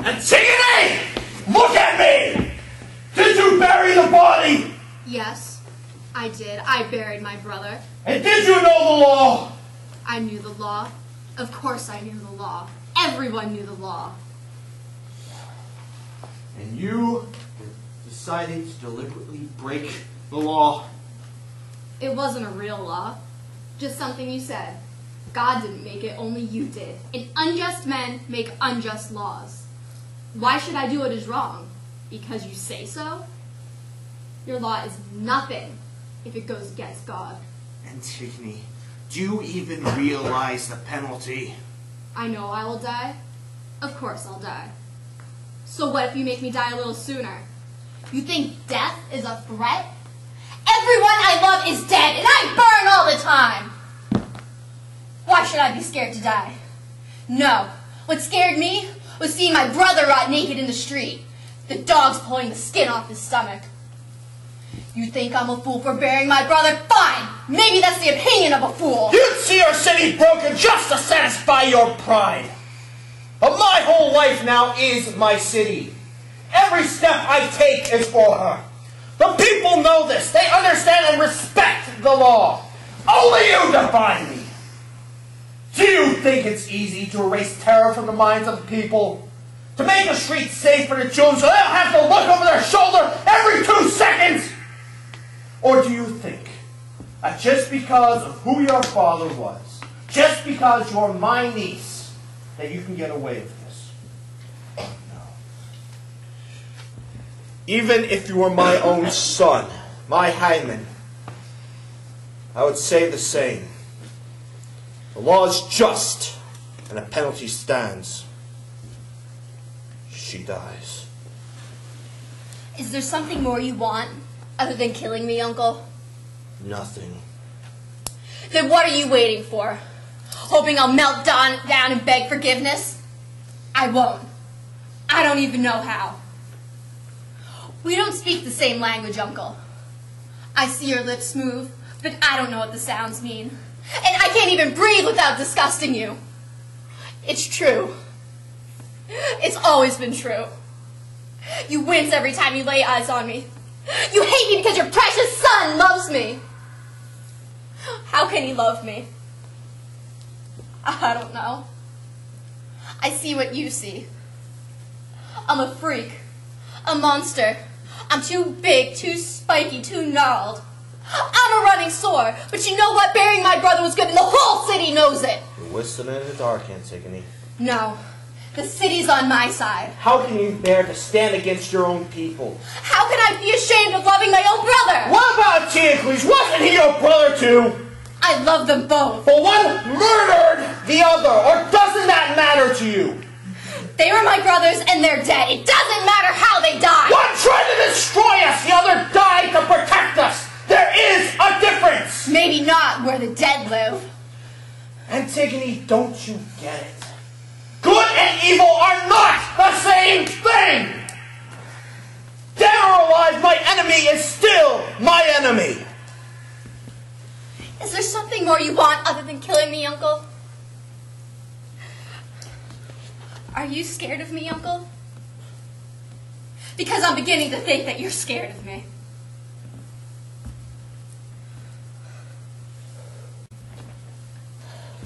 Antigone! Look at me! Did you bury the body? Yes, I did. I buried my brother. And did you know the law? I knew the law. Of course I knew the law. Everyone knew the law. And you decided to deliberately break the law? It wasn't a real law. Just something you said. God didn't make it, only you did. And unjust men make unjust laws. Why should I do what is wrong? Because you say so? Your law is nothing if it goes against God. Antigone, do you even realize the penalty? I know I will die. Of course I'll die. So what if you make me die a little sooner? You think death is a threat? Everyone I love is dead, and I burn all the time! Why should I be scared to die? No. What scared me was seeing my brother rot naked in the street. The dogs pulling the skin off his stomach. You think I'm a fool for burying my brother? Fine! Maybe that's the opinion of a fool! You'd see our city broken just to satisfy your pride! But my whole life now is my city. Every step I take is for her. The people know this. They understand and respect the law. Only you define me. Do you think it's easy to erase terror from the minds of the people? To make the streets safe for the children so they don't have to look over their shoulder every 2 seconds? Or do you think that just because of who your father was, just because you're my niece, that you can get away with this? No. Even if you were my own son, my hangman, I would say the same. The law is just, and the penalty stands. She dies. Is there something more you want, other than killing me, Uncle? Nothing. Then what are you waiting for? Hoping I'll melt down and beg forgiveness? I won't. I don't even know how. We don't speak the same language, Uncle. I see your lips move, but I don't know what the sounds mean. And I can't even breathe without disgusting you. It's true. It's always been true. You wince every time you lay eyes on me. You hate me because your precious son loves me. How can he love me? I don't know. I see what you see. I'm a freak. A monster. I'm too big, too spiky, too gnarled. I'm a running sore, but you know what? Burying my brother was good, and the whole city knows it. You're whistling in the dark, Antigone. No, the city's on my side. How can you bear to stand against your own people? How can I be ashamed of loving my own brother? What about Antigone? Wasn't he your brother too? I love them both. But one murdered the other, or doesn't that matter to you? They were my brothers, and they're dead. It doesn't matter how they died. One tried to destroy us, the other died to protect us. There is a difference! Maybe not where the dead live. Antigone, don't you get it? Good and evil are not the same thing! Dead or alive, my enemy is still my enemy! Is there something more you want other than killing me, Uncle? Are you scared of me, Uncle? Because I'm beginning to think that you're scared of me.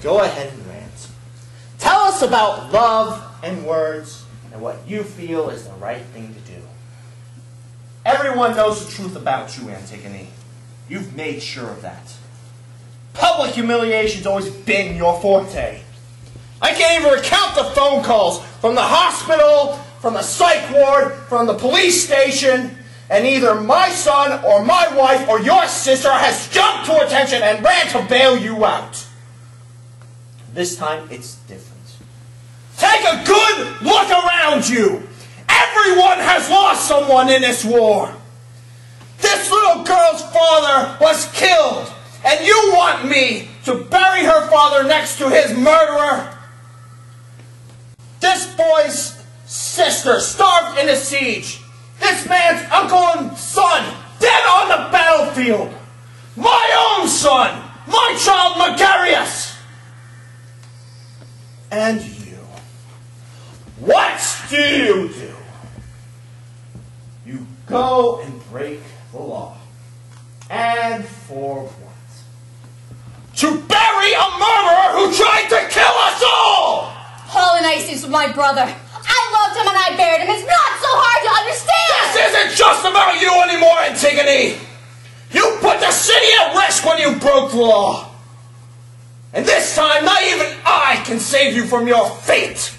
Go ahead and rant. Tell us about love and words and what you feel is the right thing to do. Everyone knows the truth about you, Antigone. You've made sure of that. Public humiliation's always been your forte. I can't even recount the phone calls from the hospital, from the psych ward, from the police station, and either my son or my wife or your sister has jumped to attention and ran to bail you out. This time, it's different. Take a good look around you. Everyone has lost someone in this war. This little girl's father was killed, and you want me to bury her father next to his murderer? This boy's sister starved in a siege. This man's uncle and son dead on the battlefield. My own son, my child Magarius. And you. What do you do? You go and break the law. And for what? To bury a murderer who tried to kill us all! Paul and Isis was my brother. I loved him and I buried him. It's not so hard to understand! This isn't just about you anymore, Antigone! You put the city at risk when you broke the law! And this time, not even I can save you from your fate!